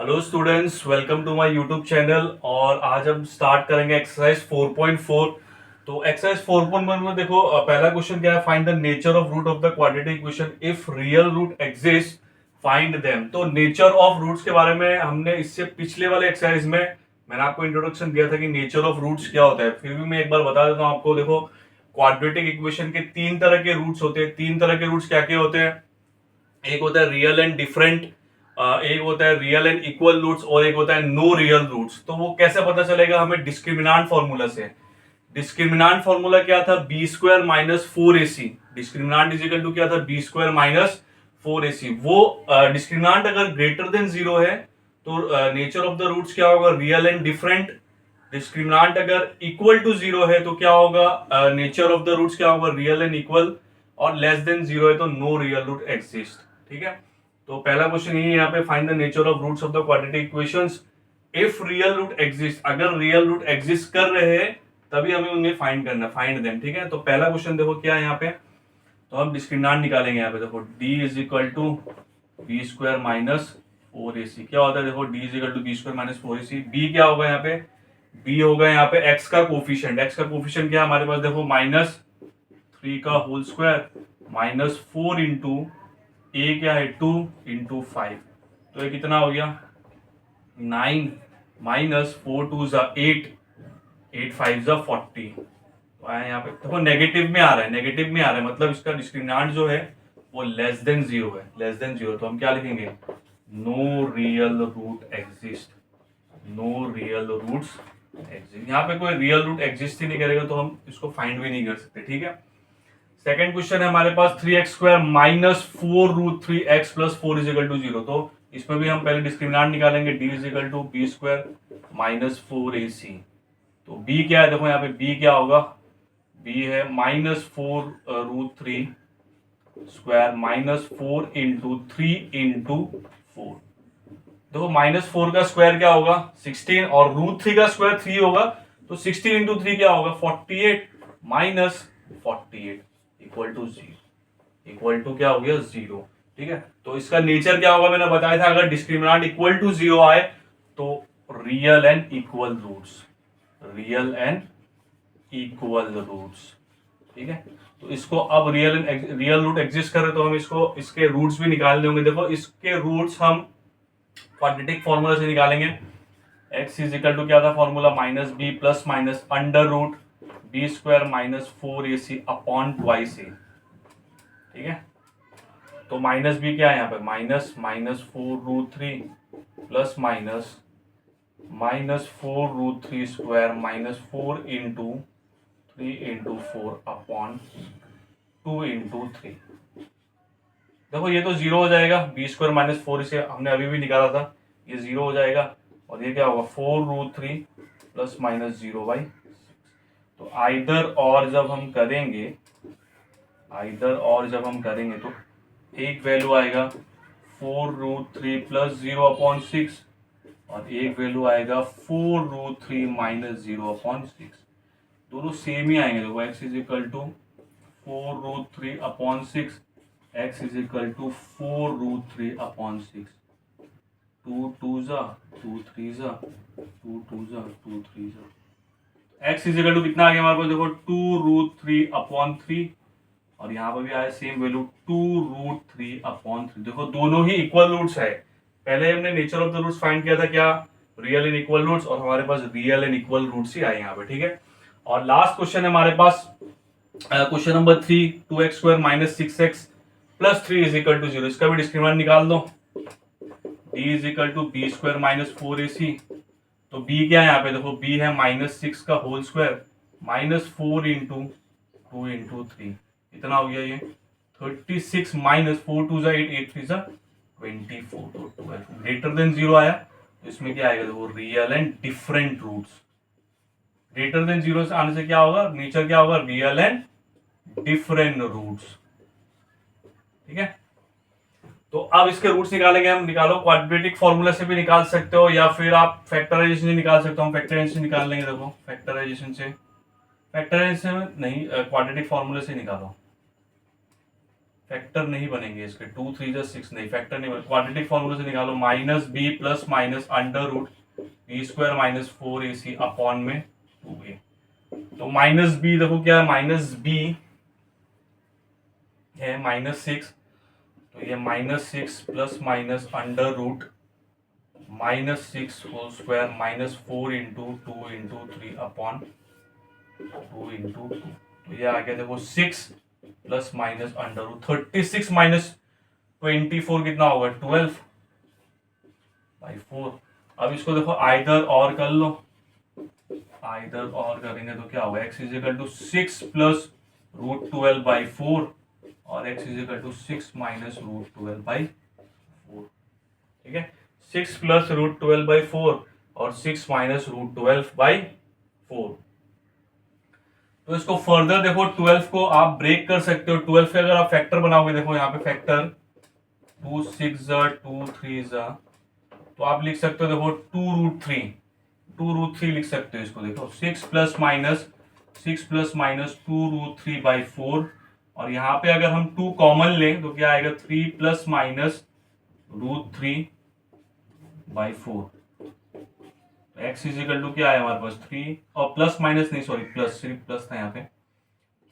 Hello students, welcome to my YouTube channel. और आज हम स्टार्ट करेंगे एक्सरसाइज 4.4। तो एक्सरसाइज 4.1 में देखो, पहला क्वेश्चन क्या है, find the nature of root of the quadratic equation if real root exist, find them. तो नेचर ऑफ रूट्स के बारे में हमने इससे पिछले वाले एक्सरसाइज में मैंने आपको इंट्रोडक्शन दिया था कि नेचर ऑफ रूट्स क्या होता है। फिर भी मैं एक बार बता देता हूँ आपको। देखो, क्वाड्रेटिक इक्वेशन के तीन तरह के रूट्स होते हैं। तीन तरह के रूट्स क्या क्या होते हैं? एक होता है रियल एंड डिफरेंट, एक होता है रियल एंड इक्वल रूट्स, और एक होता है नो रियल रूट्स। तो वो कैसे पता चलेगा हमें? डिस्क्रिमिनांट फॉर्मूला से। डिस्क्रिमिनांट फॉर्मूला क्या था? B square minus 4ac। Discriminant is equal to क्या था? B square minus 4ac। वो डिस्क्रिमिनांट अगर ग्रेटर देन जीरो है तो नेचर ऑफ द रूट्स क्या होगा? Real and different. डिस्क्रिमिनांट अगर इक्वल टू जीरो है तो क्या होगा? नेचर ऑफ द रूट्स क्या होगा? Real and equal. और लेस देन जीरो है तो नो रियल रूट एग्जिस्ट। ठीक है, तो पहला क्वेश्चन यही है यहाँ पे, find the nature of roots of the quadratic equations if real root exist. अगर रियल रूट एग्जिस्ट कर रहे हैं तभी हमें उन्हें फाइंड करना, फाइंड देम। ठीक है, तो पहला क्वेश्चन देखो क्या है यहाँ पे। तो हम डिस्क्रिमिनांट निकालेंगे यहाँ पे। देखो d is equal to B square minus 4ac। क्या होता है? देखो d is equal to B square minus 4ac। b क्या होगा यहाँ पे? b होगा यहाँ पे x का कोफिशिएंट। x का कोफिशिएंट क्या है हमारे पास? देखो माइनस 3 का होल स्क्वायर माइनस 4 इंटू ए क्या है? 2 इंटू 5। तो ये कितना हो गया? 9 माइनस 4 टू जा 8, 8 5 जा 40। तो आया यहाँ पे। देखो नेगेटिव में आ रहा है, नेगेटिव में आ रहा है, मतलब इसका डिस्क्रिमिनांट जो है वो लेस देन जीरो है, लेस देन जीरो। तो हम क्या लिखेंगे? No real root exist, no real roots exist. यहाँ पे कोई रियल रूट एग्जिस्ट ही नहीं करेगा तो हम इसको फाइंड भी नहीं कर सकते। ठीक है, सेकेंड क्वेश्चन है हमारे पास 3x square minus 4 root 3x plus 4 is equal to 0। तो इसमें भी हम पहले डिस्क्रिमिनांट निकालेंगे। d is equal to B square minus 4ac। तो b क्या है? देखो यहाँ पे b क्या होगा? b है minus 4 root 3 square minus 4 into 3 into 4। देखो माइनस 4 का स्क्वायर क्या होगा? 16, और रूट 3 का स्क्वायर 3 होगा। तो 16 इंटू 3 क्या होगा? 48 minus 48 equal to 0। Equal to क्या हो गया? 0। ठीक है, तो इसका नेचर क्या होगा? मैंने बताया था, अगर डिस्क्रिमिनांट इक्वल टू 0 आए तो real and equal roots, real and equal roots. ठीक है, तो इसको अब रियल रूट एग्जिस्ट कर रहे तो हम इसको, इसके रूट्स भी निकालने होंगे। देखो इसके रूट्स हम क्वाड्रेटिक फॉर्मूला से निकालेंगे। x इज इक्वल टू क्या था formula? Minus B plus minus under root B square minus 4ac upon twice A. ठीक है, तो माइनस बी क्या है यहाँ पे? Minus minus 4 root 3 plus minus minus 4 root 3 square minus 4 into 3 into 4 upon 2 into 3। देखो ये तो जीरो हो जाएगा, बी स्क्वायर माइनस 4 इसे हमने अभी भी निकाला था, ये जीरो हो जाएगा। और ये क्या होगा? 4 रूट 3 प्लस माइनस 0/6। तो आइदर और जब हम करेंगे, आइदर और जब हम करेंगे तो एक वैल्यू आएगा 4 रूट 3 प्लस 0/6, और एक वैल्यू आएगा 4 रूट 3 माइनस 0/6। दोनों सेम ही आएंगे। देखो x is equal to 4 root 3/6, x is equal to 4 root 3/6। 2 2 जा 2 3 जा 2 2 जा 2 3 जा। x इज इक्वल टू कितना आ गया हमारे पास? देखो 2 रूट 3/3, और यहाँ पर भी आया सेम वैल्यू 2 रूट 3/3। देखो दोनों ही इक्वल रूट्स है। पहले हमने nature of the roots find किया था, क्या? रियल एंड इक्वल रूट्स, और हमारे पास रियल एंड इक्वल रूट्स ही आए यहाँ पे। ठीक है, और लास्ट क्वेश्चन है हमारे पास, question number 3, 2x square minus 6x plus 3 is equal to 0। इसका भी डिस्क्रिमिनेंट निकाल दो। d is equal to B square minus 4ac। तो b क्या है यहाँ पे? देखो b है माइनस 6 का whole square minus 4 into 2 into 3। कितना हो गया ये? 36 माइनस 4 2 जा 8, 8 3 जा 24। तो 12 ग्रेटर देन 0 आया, तो इसमें क्या आएगा? देखो real and different roots. Greater than 0 से आने से क्या होगा? नेचर क्या होगा? Real and different roots. ठीक है, तो अब इसके रूट्स निकालेंगे हम। निकालो, क्वाड्रेटिक फॉर्मूला से भी निकाल सकते हो या फिर आप फैक्टराइजेशन से निकाल सकते हो। हम फैक्टराइजेशन निकाल लेंगे। देखो फैक्टराइजेशन से, फैक्टराइजेशन नहीं, क्वाड्रेटिक फॉर्मूले से निकालो। फैक्टर नहीं बनेंगे इसके, 2 3 जा 6 नहीं, फैक्टर नहीं बने, क्वाड्रेटिक फॉर्मूला से निकालो, minus B plus minus under root B square minus 4ac upon में 2a। तो माइनस बी देखो क्या है, माइनस बी है -6, तो ये -6 plus minus under root -6 whole square -4 into 2 into 3 upon 2 into 2। तो ये आ गया देखो 6 plus minus under root 36 minus 24 कितना होगा 12/4। अब इसको देखो आइदर और कर लो, आइदर और करेंगे तो क्या होगा, x is equal to 6 plus root 12/4 और x is equal to 6 minus root 12/4। ठीक है, 6 प्लस रूट 12/4 और 6 माइनस रूट 12/4। तो इसको फर्दर देखो 12 को आप ब्रेक कर सकते हो, 12 के अगर आप फैक्टर बनाओगे, देखो यहाँ पे फैक्टर 2 6 2 3 तो आप लिख सकते हो देखो 2√3 लिख सकते हो इसको, देखो 6 प्लस माइनस 2√3/4 और यहाँ पे अगर हम 2 कॉमन लें तो क्या आएगा 3 plus minus √3/4। x is equal to क्या है हमारे पास 3 और प्लस माइनस नहीं सॉरी प्लस, सिर्फ प्लस था यहाँ पे,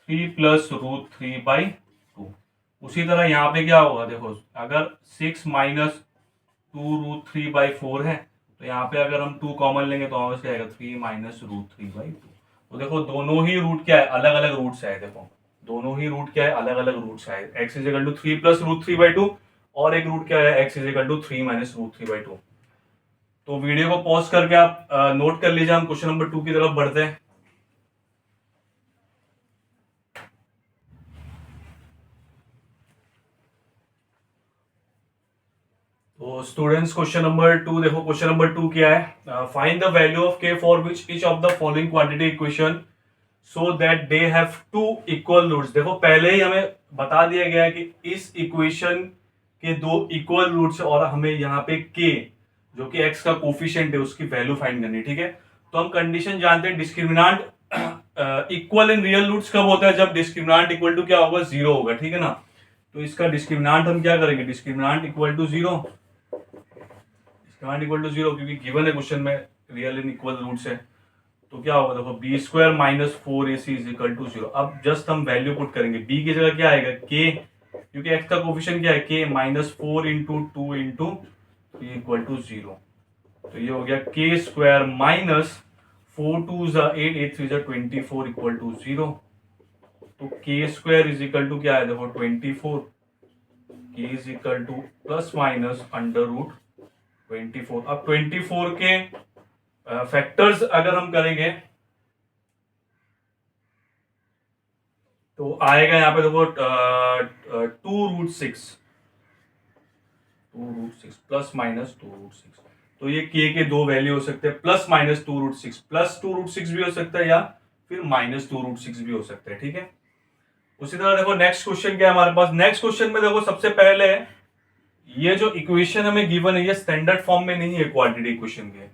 3 प्लस √3/2। उसी तरह यहाँ पे क्या होगा देखो, अगर 6 माइनस 2√3/4 है तो यहाँ पे अगर हम 2 कॉमन लेंगे तो हमारे पास क्या आएगा 3 माइनस √3/2। तो देखो दोनों ही रूट क्या है, अलग अलग रूट से आए, देखो दोनों ही रूट क्या है, अलग अलग रूट से आए, x is equal to 3 plus √3/2 और एक रूट क्या है x is equal to 3 minus √3/2। तो वीडियो को पॉज करके आप नोट कर लीजिए, हम क्वेश्चन नंबर 2 की तरफ बढ़ते हैं। तो स्टूडेंट्स क्वेश्चन नंबर 2 देखो, क्वेश्चन नंबर 2 क्या है, find the value of k for which each of the following quadratic equation so that they have 2 equal roots. देखो पहले ही हमें बता दिया गया है कि इस इक्वेशन के 2 इक्वल रूट्स और हमें यहाँ पे k जो कि x का कोफिशिएंट है उसकी वैल्यू फाइंड करनी है। ठीक है, तो हम कंडीशन जानते हैं, डिस्क्रिमिनांट इक्वल इन रियल रूट्स कब होता है, जब डिस्क्रिमिनांट इक्वल टू क्या होगा 0 होगा। ठीक है ना, तो इसका डिस्क्रिमिनांट हम क्या करेंगे, डिस्क्रिमिनांट इक्वल टू 0, क्योंकि गिवन है क्वेश्चन में रियल इन इक्वल रूट्स है, तो क्या होगा देखो b square minus 4ac is equal to 0। अब जस्ट हम वैल्यू पुट करेंगे, बी की जगह क्या आएगा k, क्योंकि x का कोफिशिएंट क्या है k, -4 into 2 into 3 equal to 0। तो ये हो गया k square minus 4 2 8 8 3 24 equal to 0। तो k square is equal to क्या है देखो 24, k is equal to plus minus under root 24। अब 24 के फैक्टर्स अगर हम करेंगे तो आएगा यहाँ पे देखो 2√6 प्लस माइनस 2√6। तो ये k के दो वैल्यू हो सकते हैं, प्लस माइनस 2√6, प्लस 2√6 भी हो सकता है या फिर माइनस 2√6 भी हो सकता है। ठीक है, उसी तरह देखो नेक्स्ट क्वेश्चन क्या है हमारे पास, नेक्स्ट क्वेश्चन में देखो सबसे पहले ये जो इक्वेशन हमें गिवन है ये स्टैंडर्ड फॉर्म में नहीं है क्वाड्रेटिक इक्वेशन के,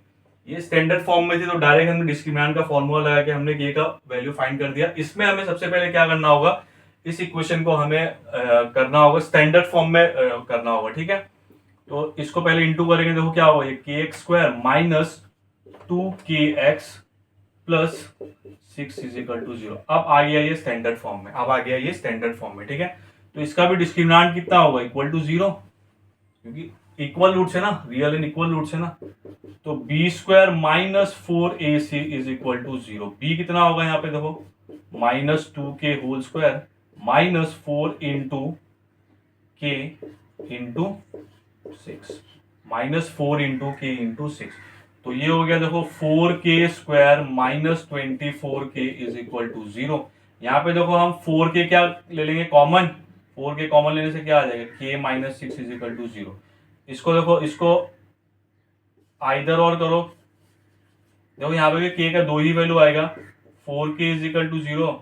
ये स्टैंडर्ड फॉर्म में थी, तो डायरेक्ट हमने डिस्क्रिमिनेंट का फॉर्मूला लगा के हमने k का वैल्यू फाइंड कर दिया। इसमें हमें सबसे पहले क्या करना होगा, इस इक्वेशन को हमें करना होगा स्टैंडर्ड फॉर्म में करना होगा। ठीक है, तो इसको पहले इंटू करेंगे, देखो क्या होगा, ये kx square minus 2kx plus 6 is equal to 0। अब आ गया ये स्टैंडर्ड फॉर्म में, ठीक है, तो इसका भी डिस्क्रिमिनेंट कितना होगा, इक्वल टू 0, क्योंकि इक्वल रूट्स है ना, रियल एंड इक्वल रूट्स है ना। तो b square minus 4ac is equal to 0। B कितना होगा यहाँ पे देखो -2k whole square minus 4 into k into 6, -4 into k into 6। तो ये हो गया देखो 4k square minus 24k is equal to 0। यहाँ पे देखो हम 4k क्या ले लेंगे कॉमन, 4k कॉमन लेने से क्या आ जाएगा k minus 6 is equal to 0। इसको देखो, इसको आइदर और करो, देखो यहाँ पे k का दो ही वैल्यू आएगा, 4k इज इक्वल टू 0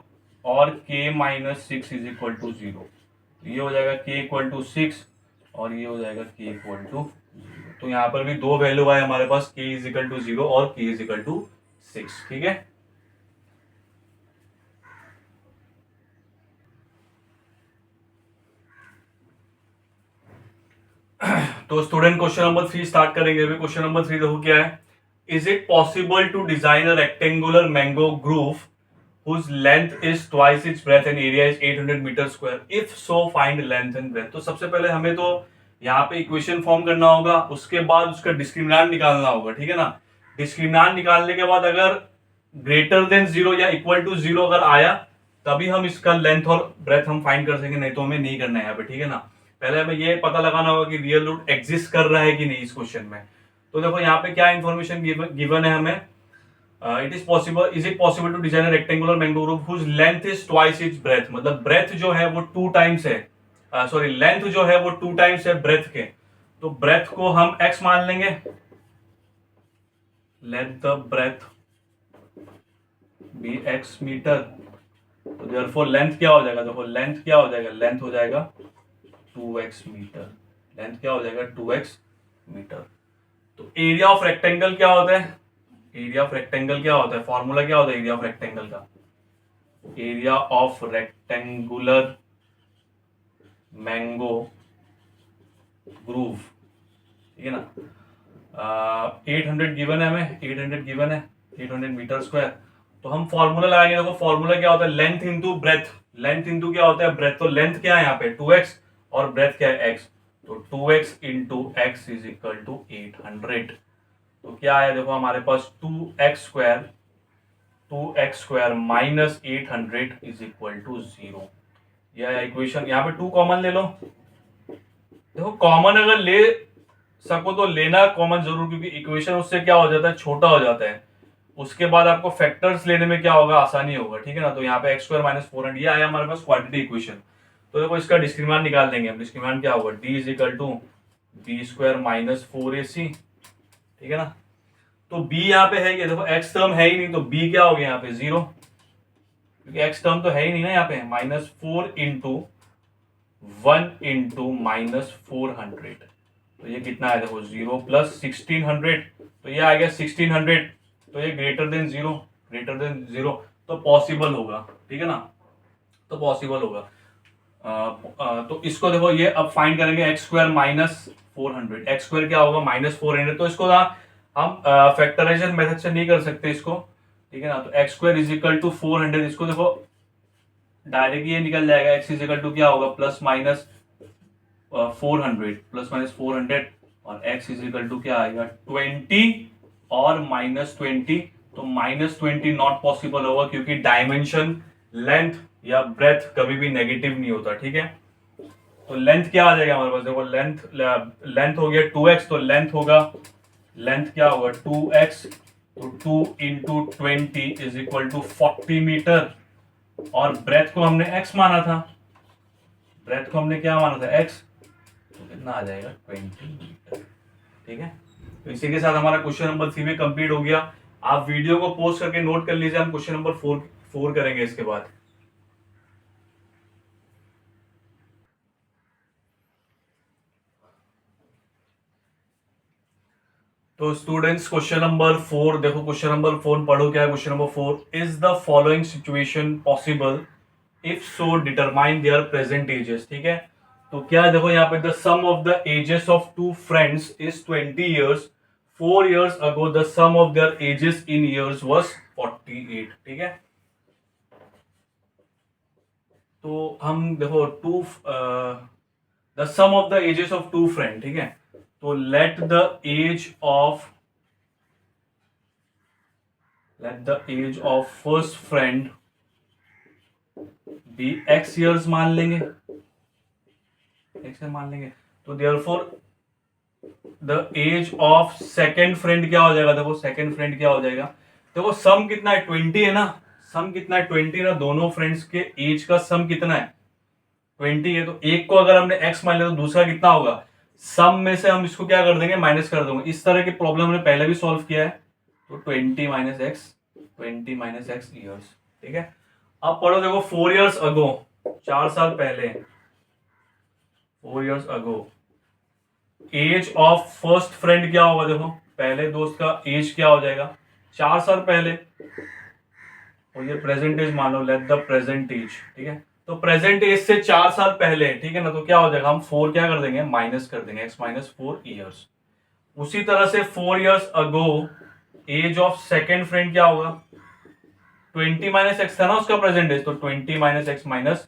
और k minus 6 is equal to 0। ये हो जाएगा k इक्वल टू 6 और ये हो जाएगा k इक्वल टू 0। तो यहाँ पर भी दो वैल्यू आए हमारे पास, k इज इक्वल टू 0 और k इज इक्वल टू 6। ठीक है, तो स्टूडेंट क्वेश्चन नंबर 3 स्टार्ट करेंगे। अभी क्वेश्चन नंबर 3 देखो क्या है। Is it possible to design a rectangular mango grove whose length is twice its breadth and area is 800 metre square, if so find length and breadth। तो सबसे पहले हमें तो यहाँ पे इक्वेशन फॉर्म करना होगा, उसके बाद उसका डिस्क्रिमिनेंट निकालना होगा, ठीक है ना। डिस्क्रिमिनेंट निकालने के बाद अगर ग्रेटर देन 0 या इक्वल टू 0 अगर आया तभी हम इसका लेंथ और ब्रेथ हम फाइंड कर सकेंगे, नहीं तो हमें नहीं करना है यहाँ पे, ठीक है ना। पहले हमें ये पता लगाना होगा कि रियल रूट एग्जिस्ट कर रहा है कि नहीं इस क्वेश्चन में। तो देखो यहाँ पे क्या इन्फॉर्मेशन गिवन है हमें। It is possible to design rectangular mango grove whose length is twice its breadth, मतलब ब्रेथ जो है वो 2 टाइम्स है, सॉरी लेंथ जो है वो 2 टाइम्स है ब्रेथ के। तो ब्रेथ को हम x मान लेंगे, let the breadth be x metre. तो देयरफॉर लेंथ क्या हो जाएगा, देखो लेंथ क्या हो जाएगा, लेंथ हो जाएगा 2x मीटर, लेंथ क्या हो जाएगा 2x मीटर। तो एरिया ऑफ रेक्टेंगल क्या होता है, एरिया ऑफ रेक्टेंगल क्या होता है, फॉर्मूला क्या होता है एरिया ऑफ रेक्टेंगल का, area of rectangular mango groove, ठीक है ना। 800 गिवन है हमें, 800 गिवन है, 800 मीटर स्क्वायर। तो हम फॉर्मूला लगाएंगे, देखो फॉर्मूला क्या होता है, length into breath, length into क्या होता है ब्रेथ। तो लेंथ क्या है यहाँ पे 2x और ब्रेथ क्या है x, तो 2x into x is equal to 800। तो क्या है देखो हमारे पास 2x square minus 800 is equal to 0। यह इक्वेशन, यहाँ पे 2 कॉमन ले लो। देखो कॉमन अगर ले सको तो लेना कॉमन जरूर, क्योंकि इक्वेशन उससे क्या हो जाता है छोटा हो जाता है, उसके बाद आपको फैक्टर्स लेने में क्या होगा आसानी होगा, ठीक है ना। तो यहाँ पे x स्क्वायर माइनस 400 ये आया हमारे पास क्वाड्रेटिक इक्वेशन। तो देखो इसका डिस्क्रिमिनेंट निकाल देंगे हम। डिस्क्रिमिनेंट क्या होगा, d is equal to b square minus 4ac, ठीक है ना। तो b यहाँ पे है, ये देखो x टर्म है ही नहीं, तो b क्या हो गया यहाँ पे 0, क्योंकि x टर्म तो है ही नहीं ना यहाँ पे। माइनस 4 इंटू 1 इंटू माइनस 400, तो ये कितना है देखो 0 प्लस 1600, तो ये आ गया 1600। तो ये ग्रेटर देन 0, ग्रेटर देन 0 तो पॉसिबल होगा, ठीक है ना, तो पॉसिबल होगा। तो इसको देखो ये अब फाइंड करेंगे x square minus 400, x square क्या होगा माइनस 400। तो इसको ना हम फैक्टराइजेशन मेथड से नहीं कर सकते इसको, ठीक है ना। तो x square is equal to 400, इसको देखो डायरेक्ट ये निकल जाएगा, x इज इक्वल टू क्या होगा प्लस माइनस 400, प्लस माइनस 400 और x इज इक्वल टू क्या आएगा 20 और माइनस 20। तो माइनस 20 नॉट पॉसिबल होगा, क्योंकि डायमेंशन लेंथ या ब्रेथ कभी भी नेगेटिव नहीं होता, ठीक है। तो लेंथ क्या आ जाएगा हमारे पास, देखो लेंथ हो गया 2x, तो लेंथ होगा, लेंथ क्या होगा 2x, तो 2 into 20 is equal to 40 metre. और ब्रेथ को हमने x माना था, ब्रेथ को हमने क्या माना था x, तो कितना आ जाएगा 20 मीटर, ठीक है। तो इसी के साथ हमारा क्वेश्चन नंबर 3 भी कंप्लीट हो गया। आप वीडियो को पोस्ट करके नोट कर लीजिए, हम क्वेश्चन नंबर 4 करेंगे इसके बाद। तो स्टूडेंट्स क्वेश्चन नंबर 4 देखो, क्वेश्चन नंबर 4 पढ़ो क्या है। Question number 4, is the following situation possible, if so determine their present ages, ठीक है। तो क्या है देखो यहाँ पे, the sum of the ages of 2 friends is 20 years, 4 years ago the sum of their ages in years was 48, ठीक है। तो हम देखो the sum of the ages of 2 friend, ठीक है। तो let the age of first friend be x years मान लेंगे, x मान लेंगे। तो therefore the age of second friend क्या हो जाएगा, देखो सेकेंड फ्रेंड क्या हो जाएगा, देखो सम कितना है 20 है ना, सम कितना है 20 ना, दोनों फ्रेंड्स के एज का सम कितना है 20 है। तो एक को अगर हमने x मान लिया तो दूसरा कितना होगा, सम में से हम इसको क्या कर देंगे माइनस कर देंगे। इस तरह की प्रॉब्लम हमने पहले भी सॉल्व किया है। तो 20 माइनस एक्स ईयर्स, ठीक है। अब पढ़ो देखो 4 years अगो, 4 साल पहले, 4 years ago age of first friend क्या होगा, देखो पहले दोस्त का एज क्या हो जाएगा 4 साल पहले, और ये प्रेजेंट एज मान लो, लेट द प्रेजेंट एज, ठीक है। तो प्रेजेंट एज से 4 साल पहले, ठीक है ना, तो क्या हो जाएगा, हम 4 क्या कर देंगे, माइनस कर देंगे, x माइनस 4 ईयर्स। उसी तरह से 4 years ago age of second friend क्या होगा, 20 माइनस एक्स था ना उसका प्रेजेंट एज, तो 20 माइनस एक्स माइनस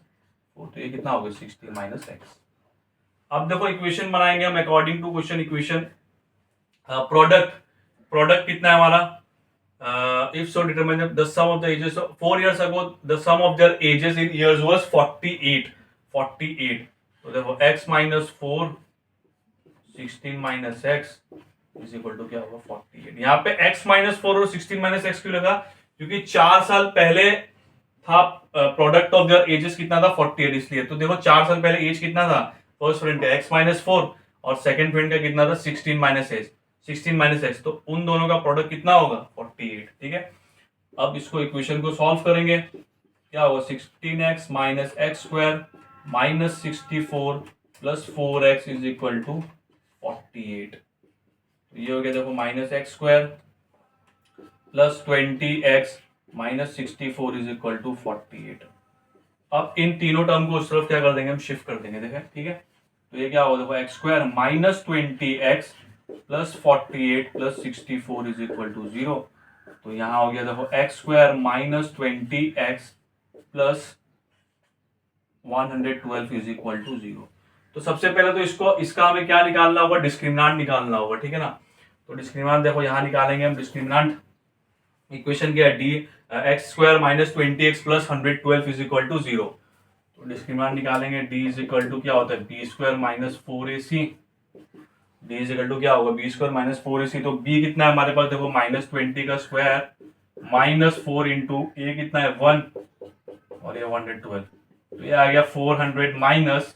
4, तो ये कितना होगा, 60 माइनस एक्स। अब देखो इक्वेशन बनाएंगे हम according to question equation. Product product कितना है हमारा, if so determine the sum of the ages of 4 years ago, the sum of their ages in years was 48। तो देखो x minus 4 16 minus x is equal to क्या होगा, 48। यहाँ पे x minus 4 और 16 माइनस एक्स क्यों लगा, क्योंकि 4 साल पहले था प्रोडक्ट ऑफ देयर एजेस कितना था, 48, इसलिए। तो देखो 4 साल पहले एज कितना था फर्स्ट फ्रेंड का, x माइनस 4, और सेकंड फ्रेंड का कितना था, 16 माइनस एज, 16 माइनस एक्स, तो उन दोनों का प्रोडक्ट कितना होगा, 48, ठीक है। अब इसको इक्वेशन को सॉल्व करेंगे, क्या होगा, 16x minus x square minus 64 plus 4x is equal to 48। ये हो गया देखो, minus x square plus 20x minus 64 is equal to 48। अब इन तीनों टर्म को उस तरफ क्या कर देंगे, हम शिफ्ट कर देंगे, देखें, ठीक है। तो ये क्या होगा, देखो x square minus 20x plus 48 plus 64 is equal to 0। तो यहां हो गया देखो x square minus 20x plus 112 is equal to 0। तो सबसे पहले तो इसका हमें क्या निकालना होगा, डिस्क्रिमिनेंट निकालना होगा, ठीक है ना। तो डिस्क्रिमिनेंट देखो यहां निकालेंगे हम, डिस्क्रिमिनेंट इक्वेशन क्या है, d x square minus 20x plus 112 is equal to 0। तो डिस्क्रिमिनेंट निकालेंगे, डी इज इक्वल टू क्या होता है, b square minus 4ac, d is equal to क्या होगा, बी स्क्वायर माइनस 4ac। तो बी कितना है हमारे पास, देखो माइनस 20 का स्क्वायर माइनस 4 इंटू ए कितना है 1 और ये 112, तो ये आ गया 400 माइनस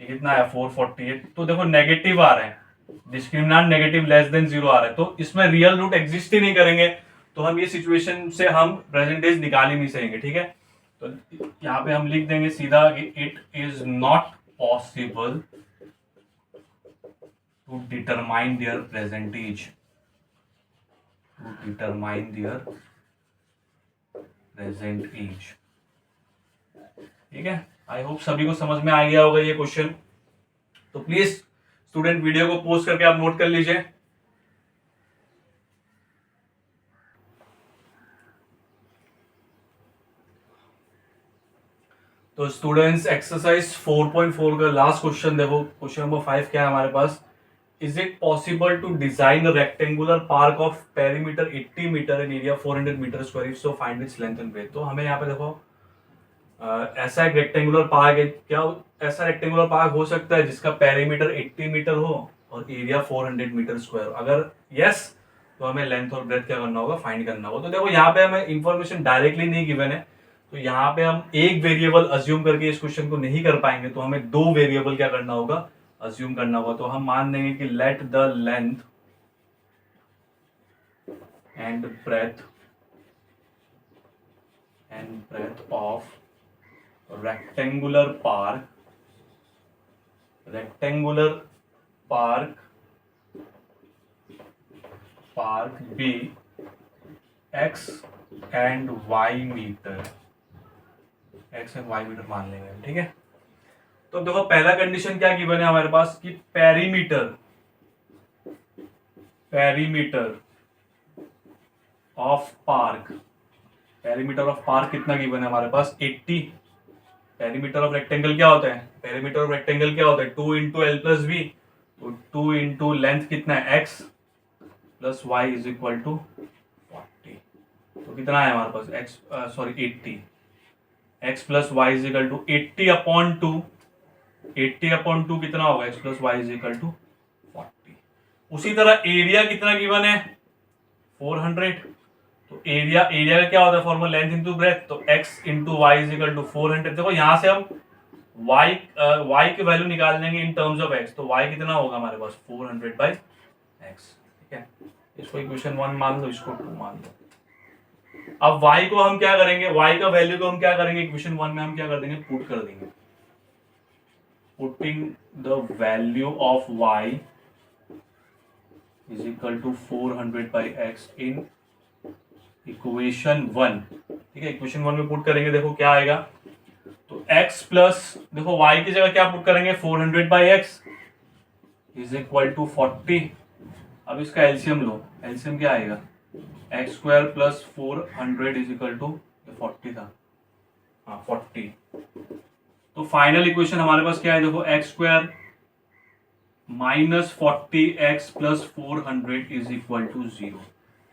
ये कितना है 448। तो देखो नेगेटिव आ रहा है, डिस्क्रिमिनेंट नेगेटिव लेस देन 0 आ रहा है, तो इसमें रियल रूट एग्जिस्ट ही नहीं करेंगे, तो हम ये सिचुएशन से हम प्रेजेंटेज निकाल ही नहीं सकेंगे, ठीक है। तो यहाँ पे हम लिख देंगे सीधा कि it is not possible to determine their present ages, to determine their present age, ठीक है। आई होप सभी को समझ में आ गया होगा ये क्वेश्चन। तो प्लीज स्टूडेंट वीडियो को पोस्ट करके आप नोट कर लीजिए। तो स्टूडेंट्स एक्सरसाइज 4.4 का लास्ट क्वेश्चन देखो, क्वेश्चन नंबर 5 क्या है हमारे पास, is it possible to design a rectangular park of perimeter 80 metre and area 400 metre square, if so find its length and breadth. तो हमें यहाँ पे देखो ऐसा एक रेक्टेंगुलर पार्क है, क्या ऐसा रेक्टेंगुलर पार्क हो सकता है जिसका पेरीमीटर 80 मीटर हो और एरिया 400 मीटर स्क्वायर, अगर यस तो हमें लेंथ और ब्रेथ क्या करना होगा, फाइंड करना होगा। तो देखो यहाँ पे हमें इंफॉर्मेशन डायरेक्टली नहीं गिवन है, तो यहाँ पे हम एक वेरिएबल अज्यूम करके इस क्वेश्चन को नहीं कर पाएंगे, तो हमें 2 वेरिएबल क्या करना होगा, अज्यूम करना होगा। तो हम मान देंगे कि let the length and breadth of rectangular park be x and y metre, x and y metre मान लेंगे, ठीक है। तो देखो पहला कंडीशन क्या गिवन है हमारे पास कि पेरीमीटर ऑफ पार्क, कितना गिवन है हमारे पास, 80। पेरीमीटर ऑफ रेक्टेंगल क्या होता है, 2 इंटू एल प्लस बी, तो 2 इंटू लेंथ कितना है x plus y is equal to 40। तो कितना है हमारे पास x 80, x plus y is equal to 80 upon 2, कितना होगा, x plus y is equal to 40। उसी तरह एरिया कितना गिवन है, 400। तो एरिया का क्या होता है फॉर्मूला, लेंथ इंटू ब्रेथ, तो x into y is equal to 400। देखो यहां से हम y की वैल्यू निकाल लेंगे इन टर्म्स ऑफ x, तो y कितना होगा हमारे पास 400 बाई x, ठीक है। इसको इक्वेशन 1 मान लो, इसको 2 मान लो। अब y को हम क्या करेंगे, y का वैल्यू को हम क्या करेंगे, इक्वेशन 1 में हम क्या कर देंगे, पुट कर देंगे, putting the value of y is equal to 400 by x in equation 1, ठीक है। इक्वेशन 1 में पुट करेंगे, देखो क्या आएगा, तो x प्लस देखो y की जगह क्या पुट करेंगे 400/x इज इक्वल टू 40। अब इसका एलसीएम लो, एलसीएम क्या आएगा x square plus 400 is equal to 40 था, हाँ 40। तो फाइनल इक्वेशन हमारे पास क्या है देखो x square minus 40x plus 400 is equal to 0।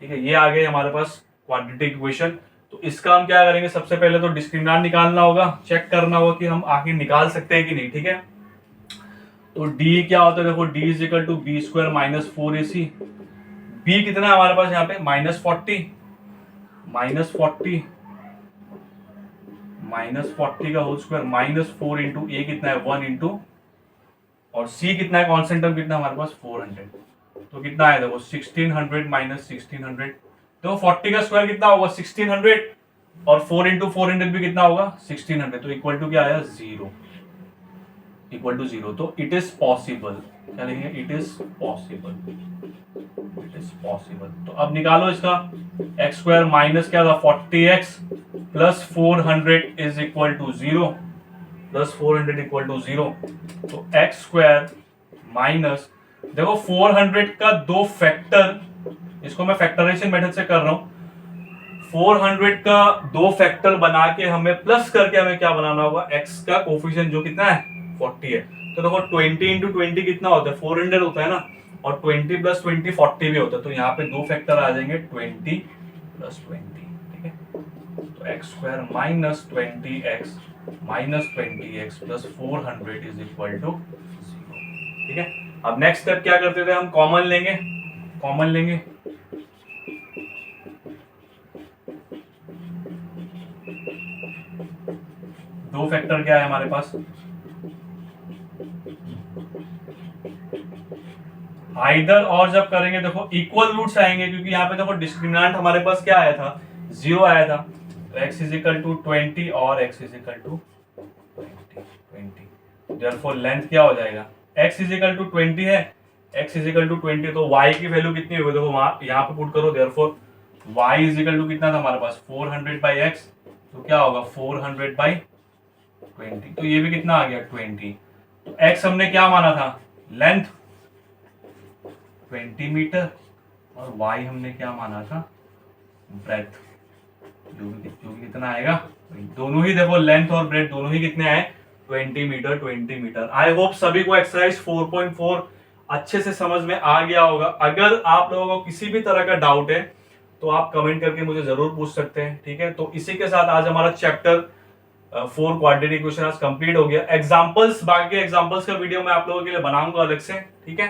ठीक है, ये आ गए हमारे पास क्वाड्रेटिक इक्वेशन। तो इसका हम क्या करेंगे, सबसे पहले तो डिस्क्रिमिनेंट निकालना होगा, चेक करना होगा कि हम आगे निकाल सकते हैं कि नहीं। ठीक है, तो d क्या होता है देखो d is equal to B square minus 4ac। b कितना है हमारे पास यहाँ पे -40 -40 का होल स्क्वायर -4 इंटू a कितना है 1 इंटू, और c कितना है कांस्टेंट टर्म कितना हमारे पास 400। तो कितना है देखो 1600 माइनस 1600, तो 40 का स्क्वायर कितना होगा 1600 और 4 इंटू 400 भी कितना होगा 1600। तो इक्वल टू क्या आया 0, इक्वल टू 0। तो इट इज पॉसिबल, क्या लिखेंगे it is possible, it is possible. तो अब निकालो इसका एक्स स्क्वायर माइनस क्या था 40x plus 400 is equal to 0, plus 400 equal to 0। तो एक्स स्क्वायर माइनस देखो 400 का दो फैक्टर, इसको मैं फैक्टराइजेशन मेथड से कर रहा हूं, 400 का दो फैक्टर बना के हमें प्लस करके हमें क्या बनाना होगा x का कोफिशिएंट जो कितना है 40 है। तो देखो 20 इंटू 20 कितना होता है 400 होता है ना, और 20 प्लस 20 40 भी होता है। तो यहाँ पे दो फैक्टर आ जाएंगे 20 प्लस 20। ठीक है, तो x square minus 20x minus 20x plus 400 is equal to 0। ठीक है, अब नेक्स्ट स्टेप क्या करते थे हम, कॉमन लेंगे, कॉमन लेंगे। दो फैक्टर क्या है हमारे पास, आइदर और जब करेंगे देखो इक्वल रूट्स आएंगे, क्योंकि यहाँ पे देखो डिस्क्रिमिनेंट हमारे पास क्या आया था 0 आया था। तो x इज इक्वल टू 20 और x is equal to 20। Therefore length क्या हो जाएगा, x इज इक्वल टू 20 है, x इज इक्वल टू 20, तो y की वैल्यू कितनी होगी देखो वहां यहाँ पे पुट करो। Therefore y is equal to कितना था हमारे पास 400/x, तो क्या होगा 400/20। तो ये भी कितना आ गया 20। तो x हमने क्या माना था लेंथ 20 मीटर, और y हमने क्या माना था ब्रेथ, जो भी कितना आएगा, दोनों ही देखो लेंथ और ब्रेथ दोनों ही कितने आए 20 मीटर 20 मीटर। आई होप सभी को एक्सरसाइज 4.4 अच्छे से समझ में आ गया होगा। अगर आप लोगों को किसी भी तरह का डाउट है तो आप कमेंट करके मुझे जरूर पूछ सकते हैं। ठीक है, तो इसी के साथ आज हमारा चैप्टर 4 क्वाड्रेटिक इक्वेशन आज कंप्लीट हो गया। एग्जांपल्स, बाकी एग्जांपल्स का वीडियो मैं आप लोगों के लिए बनाऊंगा अलग से। ठीक है।